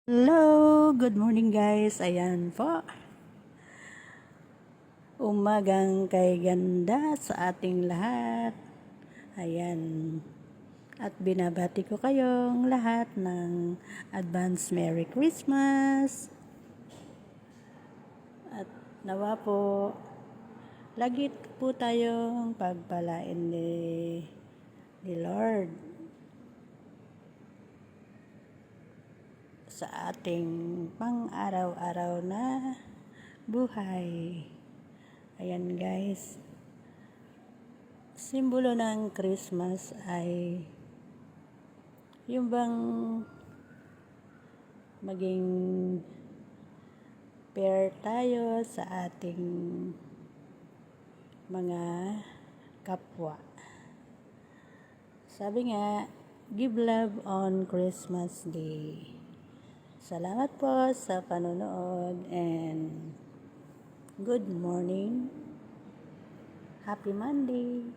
Hello, good morning guys. Ayan po. Umagang kay ganda sa ating lahat. Ayan. At binabati ko kayong lahat ng advance Merry Christmas. At nawa po, lagi po tayong pagpalain ni Lord sa ating pang-araw-araw na buhay. Ayan guys, simbolo ng Christmas ay yung bang maging pair tayo sa ating mga kapwa. Sabi nga, give love on Christmas Day. Salamat po sa panonood and good morning. Happy Monday.